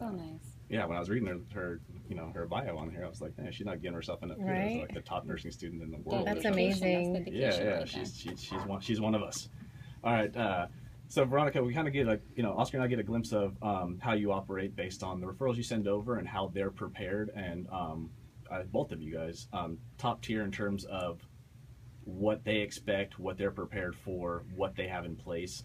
so nice. Yeah, when I was reading her her bio on here, I was like, man, she's not getting herself enough credit as like the top nursing student in the world. That's amazing. That's Yeah, right she's one of us. All right. So Veronica, we kind of get Oscar and I get a glimpse of how you operate based on the referrals you send over and how they're prepared, and both of you guys top tier in terms of what they expect, what they're prepared for, what they have in place.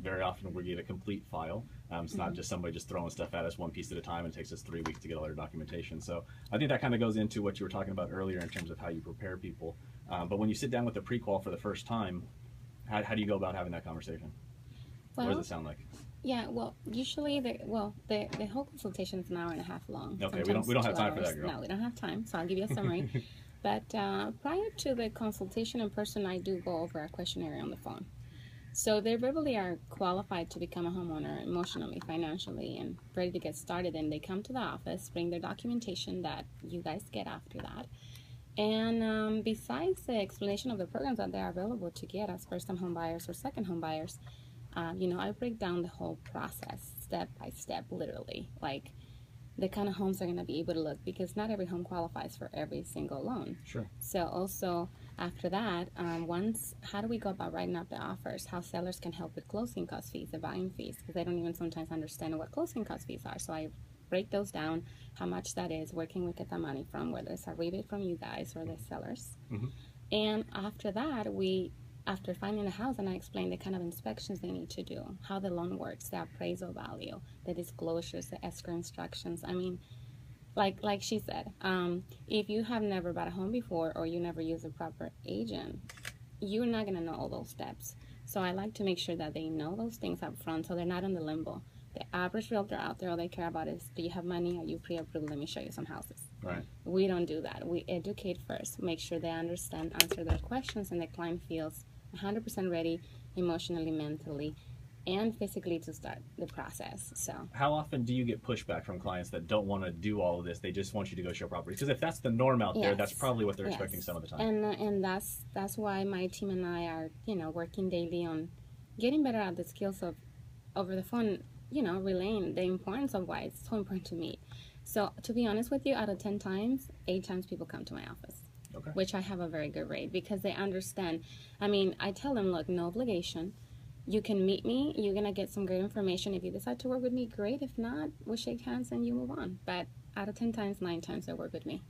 Very often we get a complete file. It's not just somebody just throwing stuff at us one piece at a time, and it takes us 3 weeks to get all their documentation. So I think that kind of goes into what you were talking about earlier in terms of how you prepare people. But when you sit down with a pre-qual for the first time, how do you go about having that conversation? What does it sound like? Yeah, well, usually the whole consultation is an hour and a half long. Okay, we don't have time for that, girl. No, we don't have time, so I'll give you a summary. But prior to the consultation in person, I do go over a questionnaire on the phone. So they verbally are qualified to become a homeowner emotionally, financially, and ready to get started. And they come to the office, bring their documentation that you guys get after that. And besides the explanation of the programs that they are available to get as first-time home buyers or second home buyers, I break down the whole process step by step, literally, like the kind of homes they're going to be able to look, because not every home qualifies for every single loan. Sure. So also after that, how do we go about writing up the offers? How sellers can help with closing cost fees, the buying fees, because they don't even sometimes understand what closing cost fees are. So I break those down, how much that is, where can we get the money from, whether it's a rebate from you guys or the sellers. Mm-hmm. And after that, after finding a house, and I explain the kind of inspections they need to do, how the loan works, the appraisal value, the disclosures, the escrow instructions. I mean, like she said, if you have never bought a home before or you never use a proper agent, you're not going to know all those steps. So I like to make sure that they know those things up front so they're not in the limbo. The average realtor out there, all they care about is, do you have money? Are you pre-approved? Let me show you some houses. Right. We don't do that. We educate first, make sure they understand, answer their questions, and the client feels 100% ready emotionally, mentally, and physically to start the process. So how often do you get pushback from clients that don't want to do all of this? They just want you to go show properties? Because if that's the norm out there, that's probably what they're expecting some of the time. And that's why my team and I are working daily on getting better at the skills of over the phone, relaying the importance of why it's so important to meet. So to be honest with you, out of 10 times, 8 times people come to my office. Okay. Which I have a very good rate because they understand. I mean, I tell them, look, no obligation. You can meet me. You're going to get some great information. If you decide to work with me, great. If not, we shake hands and you move on. But out of 10 times, 9 times they work with me.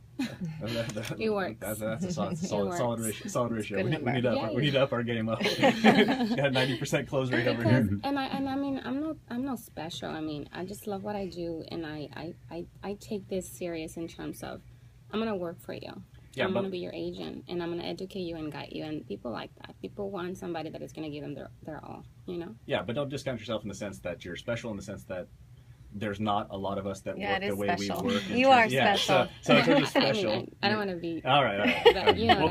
It works. That's a solid ratio. We need to up our game up. Got 90% close rate over here. And I mean, I'm not special. I mean, I just love what I do, and I take this serious in terms of I'm going to work for you. Yeah, I'm going to be your agent, and I'm going to educate you and guide you. And people like that. People want somebody that is going to give them their all, Yeah, but don't discount yourself in the sense that you're special, in the sense that there's not a lot of us that work the way we work. You are special. So in terms of special. I don't want to be. All right. But, we'll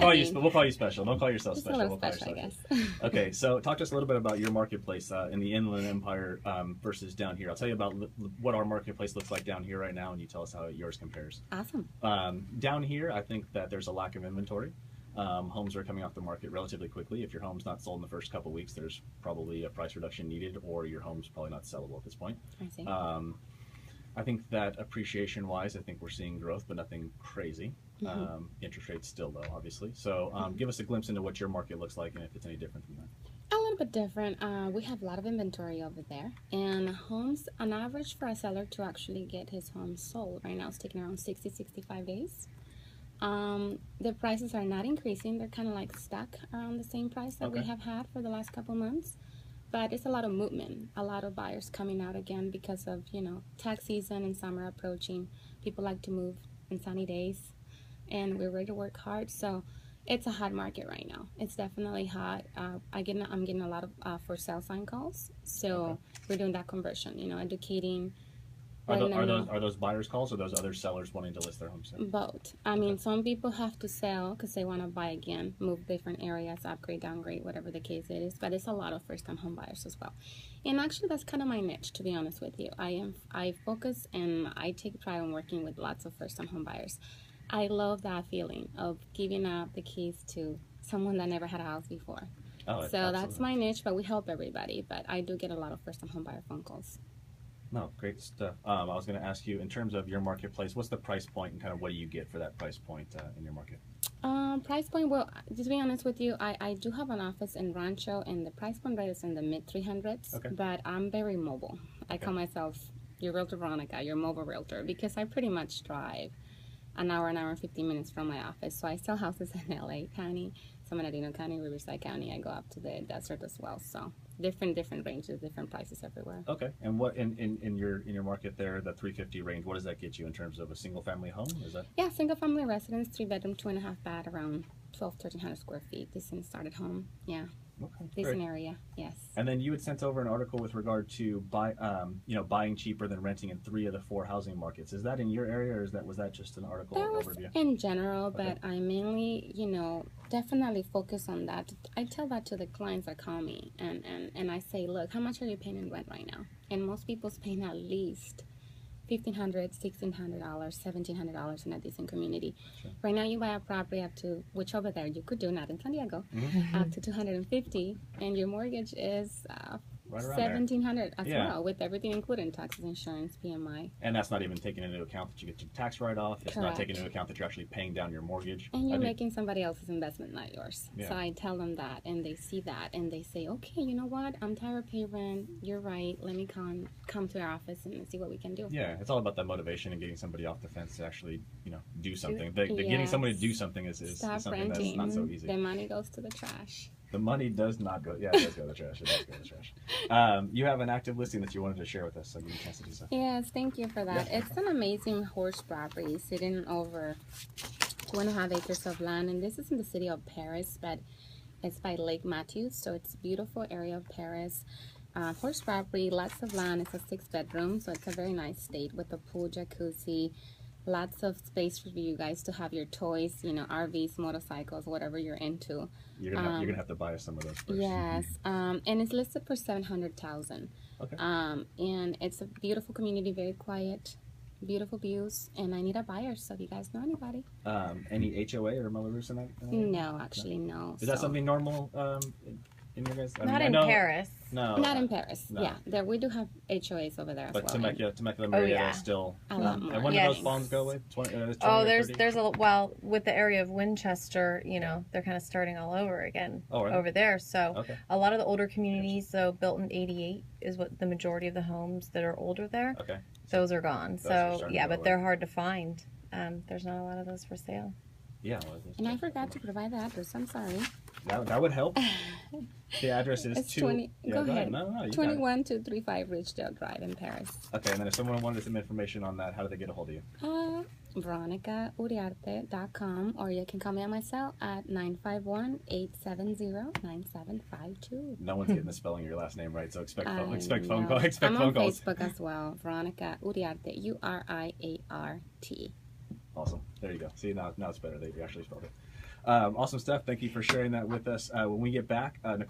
call you special. Don't call yourself just special. A little special, I guess. Okay, so talk to us a little bit about your marketplace in the Inland Empire versus down here. I'll tell you about what our marketplace looks like down here right now, and you tell us how yours compares. Awesome. Down here, I think that there's a lack of inventory. Homes are coming off the market relatively quickly. If your home's not sold in the first couple weeks, there's probably a price reduction needed, or your home's probably not sellable at this point. I see. I think that appreciation-wise, I think we're seeing growth, but nothing crazy. Mm-hmm. Interest rates still low, obviously. So give us a glimpse into what your market looks like and if it's any different from that. A little bit different. We have a lot of inventory over there. And homes, on average, for a seller to actually get his home sold right now is taking around 60-65 days. The prices are not increasing. They're kind of like stuck around the same price that we have had for the last couple months. But it's a lot of movement, a lot of buyers coming out again because of, tax season and summer approaching. People like to move in sunny days, and we're ready to work hard. So it's a hot market right now. It's definitely hot. I'm getting a lot of for sale sign calls. So we're doing that conversion, educating. Are those buyers' calls, or those other sellers wanting to list their homes? Both. I mean, some people have to sell because they want to buy again, move different areas, upgrade, downgrade, whatever the case it is. But it's a lot of first-time home buyers as well. And actually, that's kind of my niche, to be honest with you. I focus and I take pride in working with lots of first-time home buyers. I love that feeling of giving up the keys to someone that never had a house before. Oh, so that's my niche, but we help everybody. But I do get a lot of first-time home buyer phone calls. No, great stuff. I was going to ask you, in terms of your marketplace, what's the price point and kind of what do you get for that price point in your market? Price point, well, to be honest with you, I do have an office in Rancho, and the price point rate is in the mid 300s. Okay. But I'm very mobile. I call myself your realtor Veronica, your mobile realtor, because I pretty much drive an hour and 15 minutes from my office. So I sell houses in LA County, San Bernardino County, Riverside County. I go up to the desert as well. So different ranges, different prices everywhere. Okay. And what in your market there, the 350 range, what does that get you in terms of a single family home? Is that? Yeah, single family residence, 3 bedroom, 2.5 bath, around 1,300 square feet. Decent started home. Yeah. Okay. Decent area. Yes. And then you had sent over an article with regard to buying cheaper than renting in 3 of the 4 housing markets. Is that in your area, or was that just an article That was overview? in general, but I mainly, definitely focus on that. I tell that to the clients that call me, and I say, look, how much are you paying in rent right now? And most people's paying at least $1,500, $1,600, $1,700 in a decent community. Sure. Right now, you buy a property up to, which over there you could do, not in San Diego, up to $250, and your mortgage is Right around $1,700 as well, with everything included: taxes, insurance, PMI. And that's not even taking into account that you get your tax write-off. It's not taking into account that you're actually paying down your mortgage. And you're making somebody else's investment, not yours. Yeah. So I tell them that, and they see that, and they say, okay, you know what? I'm tired of paying rent. You're right. Let me come to our office and see what we can do. Yeah, it's all about that motivation and getting somebody off the fence to actually, do something. Getting somebody to do something is something renting. that's not so easy. The money goes to the trash. The money does not go. Yeah, it does go to the trash. It does go to the trash. You have an active listing that you wanted to share with us, so give me a chance to do so. Yes, thank you for that. Yeah. It's an amazing horse property sitting over 2.5 acres of land, and this is in the city of Paris, but it's by Lake Matthews, so it's a beautiful area of Paris. Horse property, lots of land. It's a 6 bedroom, so it's a very nice state with a pool, jacuzzi, lots of space for you guys to have your toys, RVs, motorcycles, whatever you're into. You're gonna have to buy us some of those first. Yes, and it's listed for $700,000. Okay. And it's a beautiful community, very quiet, beautiful views, and I need a buyer. So if you guys know anybody, Any HOA or Mother Roos in that? no, actually no. Is that something normal in your guys? Not in Paris. No. Not in Paris. No. Yeah, there we do have HOAs over there as But well. Temecula, Merida is still. A lot more. And when do those bonds go away? 20 Oh, or there's 30? with the area of Winchester, they're kind of starting all over again really? over there. So Okay. a lot of the older communities, so built in '88, is what the majority of the homes that are older there. Okay. Those are gone. Those are So starting yeah, to go but they're hard to find. There's not a lot of those for sale. Yeah. And I forgot to provide the address. I'm sorry. That would help. The address is It's 20. Yeah, go ahead. No, you got it. 21235 Ridgedale Drive in Paris. Okay, and then if someone wanted some information on that, how do they get a hold of you? VeronicaUriarte.com, or you can call me on my cell at 951-870-9752. No one's getting the spelling of your last name right, so expect phone No. calls. Expect I'm phone on calls. Facebook as well. Veronica Uriarte, Uriarte. Awesome. There you go. See, now it's better. They actually spelled it. Awesome stuff. Thank you for sharing that with us. When we get back, Nicole.